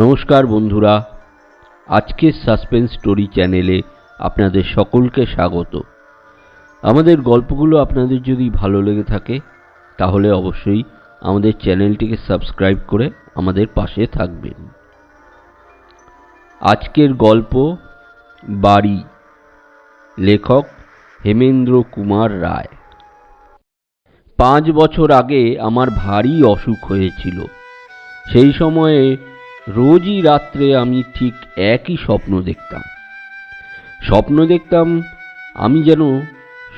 নমস্কার বন্ধুরা, আজকের সাসপেন্স স্টোরি চ্যানেলে আপনাদের সকলকে স্বাগত। আমাদের গল্পগুলো আপনাদের যদি ভালো লেগে থাকে তাহলে অবশ্যই আমাদের চ্যানেলটিকে সাবস্ক্রাইব করে আমাদের পাশে থাকবেন। আজকের গল্প বাড়ি, লেখক হেমেন্দ্র কুমার রায়। 5 বছর আগে আমার ভারী অসুখ হয়েছিল। সেই সময়ে রোজই রাত্রে আমি ঠিক একই স্বপ্ন দেখতাম আমি যেন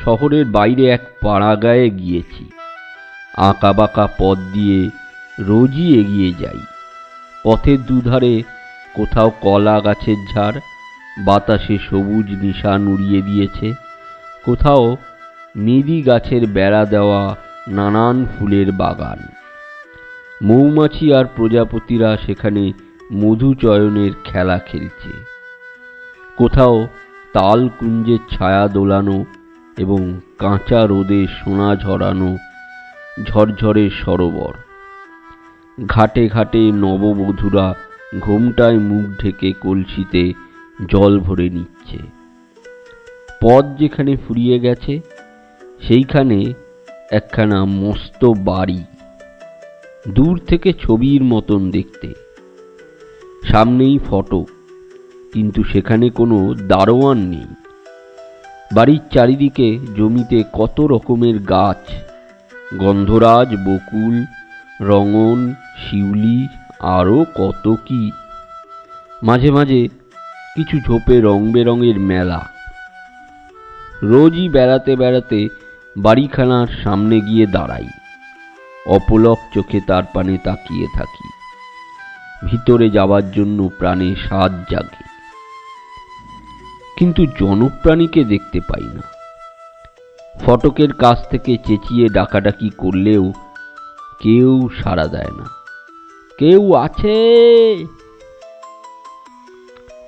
শহরের বাইরে এক পাড়াগাঁয়ে গিয়েছি। আঁকা বাঁকা পথ দিয়ে রোজই এগিয়ে যাই। পথের দুধারে কোথাও কলা গাছের ঝাড় বাতাসে সবুজ নিশান উড়িয়ে দিয়েছে, কোথাও মেদি গাছের বেড়া দেওয়া নানান ফুলের বাগান। মৌমাছি আর প্রজাপতিরা সেখানে মধুচয়নের খেলা খেলছে। কোথাও তাল কুঞ্জের ছায়া দোলানো এবং কাঁচা রোদে সোনা ঝরানো ঝরঝরে সরোবর। ঘাটে ঘাটে নববধূরা ঘোমটায় মুখ ঢেকে কলসিতে জল ভরে নিচ্ছে। পথ যেখানে ফুরিয়ে গেছে সেইখানে একখানা মস্ত বাড়ি, দূর থেকে ছবির মতন দেখতে। সামনেই ফটক, কিন্তু সেখানে কোনো দারোয়ান নেই। বাড়ির চারিদিকে জমিতে কত রকমের গাছ, গন্ধরাজ, বকুল, রঙন, শিউলি, আরও কত কি। মাঝে মাঝে কিছু ঝোপে রং বেরঙের মেলা। রোজই বেড়াতে বেড়াতে বাড়িখানার সামনে গিয়ে দাঁড়াই, অপলক চোখে তার পানে তাকিয়ে থাকি। ভিতরে যাবার জন্য প্রাণে সাধ জাগে, কিন্তু জনপ্রাণীকে দেখতে পাই না। ফটকের কাছ থেকে চেঁচিয়ে ডাকাডাকি করলেও কেউ সাড়া দেয় না। কেউ আছে?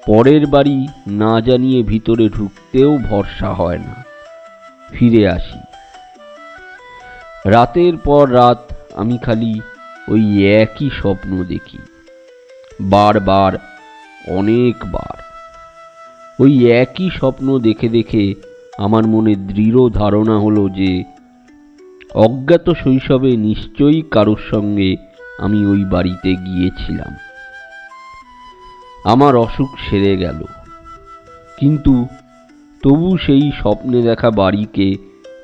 পরের বাড়ি না জানিয়ে ভিতরে ঢুকতেও ভরসা হয় না। ফিরে আসি। রাতের পর রাত আমি খালি ওই একই স্বপ্ন দেখি, বারবার, অনেকবার। ওই একই স্বপ্ন দেখে দেখে আমার মনে দৃঢ় ধারণা হলো যে অজ্ঞাত শৈশবে নিশ্চয়ই কারোর সঙ্গে আমি ওই বাড়িতে গিয়েছিলাম। আমার অসুখ সেরে গেল, কিন্তু তবু সেই স্বপ্নে দেখা বাড়িকে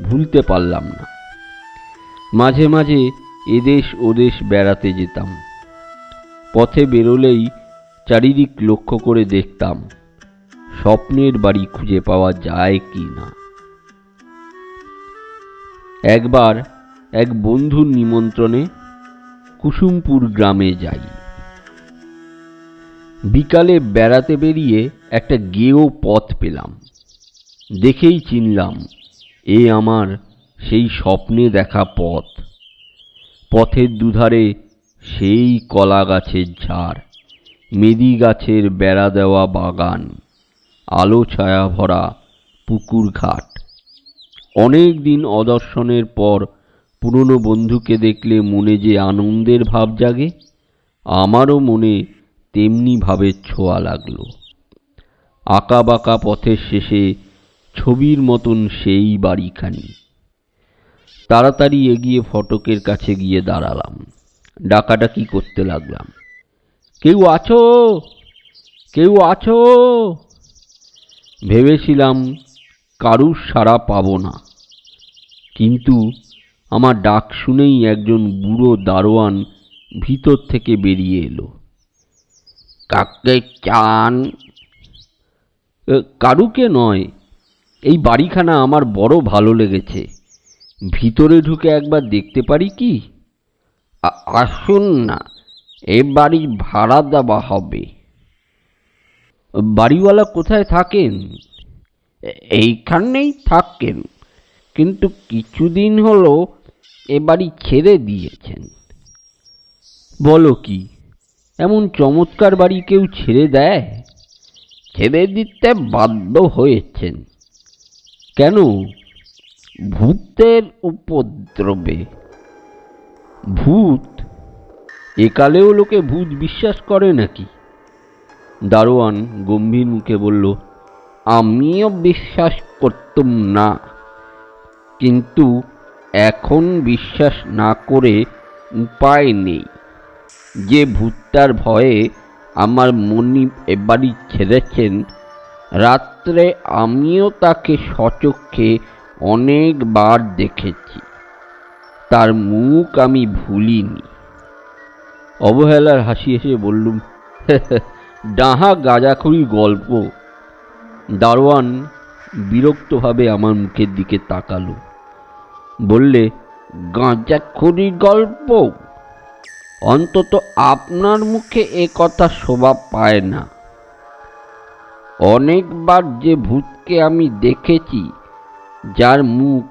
ভুলতে পারলাম না। মাঝে মাঝে এদেশ ওদেশ বেড়াতে যেতাম। পথে বেরোলেই চারিদিক লক্ষ্য করে দেখতাম স্বপ্নের বাড়ি খুঁজে পাওয়া যায় কি না। একবার এক বন্ধুর নিমন্ত্রণে কুসুমপুর গ্রামে যাই। বিকালে বেড়াতে বেরিয়ে একটা গেঁয়ো পথ পেলাম। দেখেই চিনলাম এ আমার সেই স্বপ্নে দেখা পথ। পথের দুধারে সেই কলা গাছের ঝাড়, মেদি গাছের বেড়া দেওয়া বাগান, আলো ছায়া ভরা পুকুর ঘাট। অনেক দিন অদর্শনের পর পুরনো বন্ধুকে দেখলে মনে যে আনন্দের ভাব জাগে, আমারও মনে তেমনি ভাবের ছোঁয়া লাগলো। আঁকা বাঁকা পথের শেষে ছবির মতন সেই বাড়িখানি। তাড়াতাড়ি এগিয়ে ফটকের কাছে গিয়ে দাঁড়ালাম, ডাকাডাকি করতে লাগলাম, কেউ আছো? কেউ আছো? ভেবেছিলাম কারুর সাড়া পাবো না, কিন্তু আমার ডাক শুনেই একজন বুড়ো দারোয়ান ভিতর থেকে বেরিয়ে এলো। কাকে চান? কারুকে নয়, এই বাড়িখানা আমার বড় ভালো লেগেছে, ভিতরে ঢুকে একবার দেখতে পারি কি? আসুন না, এ বাড়ি ভাড়া দেওয়া হবে। বাড়িওয়ালা কোথায় থাকেন? এইখানেই থাকেন, কিন্তু কিছুদিন হলো এ বাড়ি ছেড়ে দিয়েছেন। বলো কি, এমন চমৎকার বাড়ি কেউ ছেড়ে দেয়? ছেড়ে দিতে বাধ্য হয়েছেন। কেন? ভূতের উপদ্রবে। ভূত? একালেও লোকে ভূত বিশ্বাস করে নাকি? দারোয়ান গম্ভীর মুখে বলল, আমিও বিশ্বাস করতুম না, কিন্তু এখন বিশ্বাস না করে উপায় নেই। যে ভূতটার ভয়ে আমার মনিব এবাড়ি ছেড়েছেন, রাত্রে আমিও তাকে সচক্ষে অনেকবার দেখেছি। তার মুখ আমি ভুলিনি। অবহেলার হাসি এসে বললুম, ডাহা গাঁজাখড়ি গল্প। দারোয়ান বিরক্তভাবে আমার মুখের দিকে তাকালো, বললে, গাঁজাখড়ি গল্প? অন্তত আপনার মুখে এ কথা শোভা পায় না। অনেকবার যে ভূতকে আমি দেখেছি, যার মুখ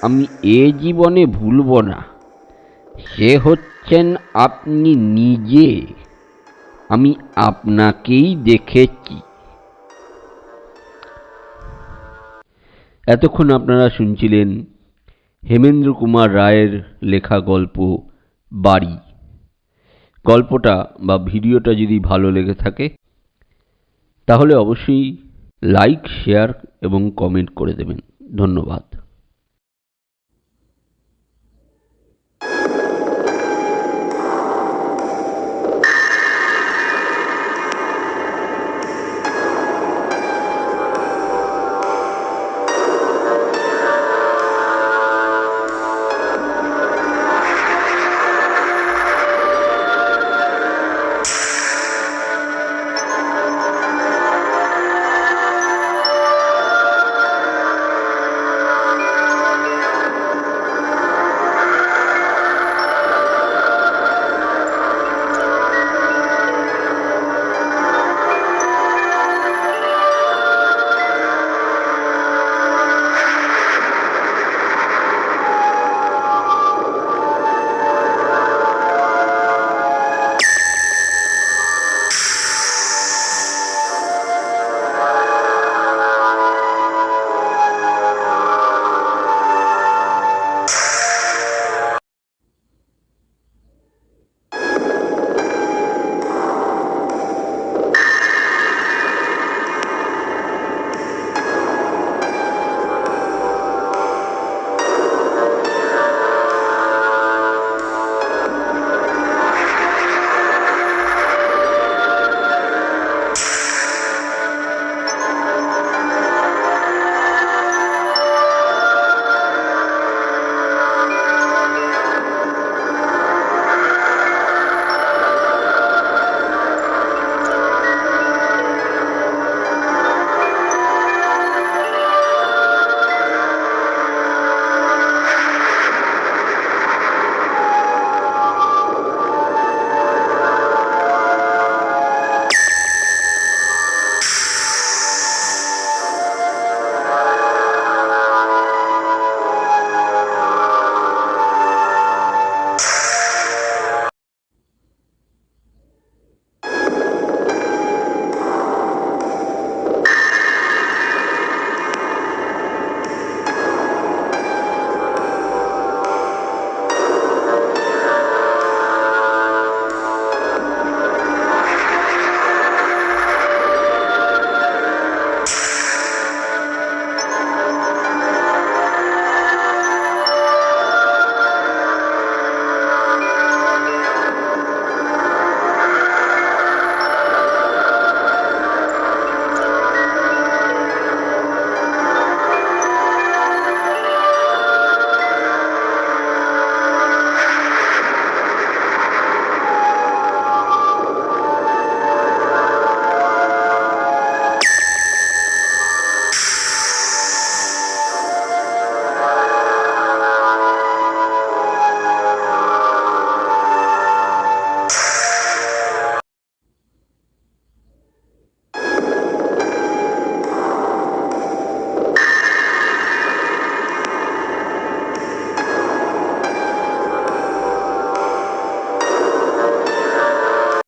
আমি এ জীবনে ভুলব না, সে হচ্ছেন আপনি নিজে। আমি আপনাকেই দেখেছি। এতক্ষণ আপনারা শুনছিলেন হেমেন্দ্র কুমার রায়ের লেখা গল্প বাড়ি। গল্পটা বা ভিডিওটা যদি ভালো লেগে থাকে তাহলে অবশ্যই লাইক, শেয়ার এবং কমেন্ট করে দেবেন। ধন্যবাদ।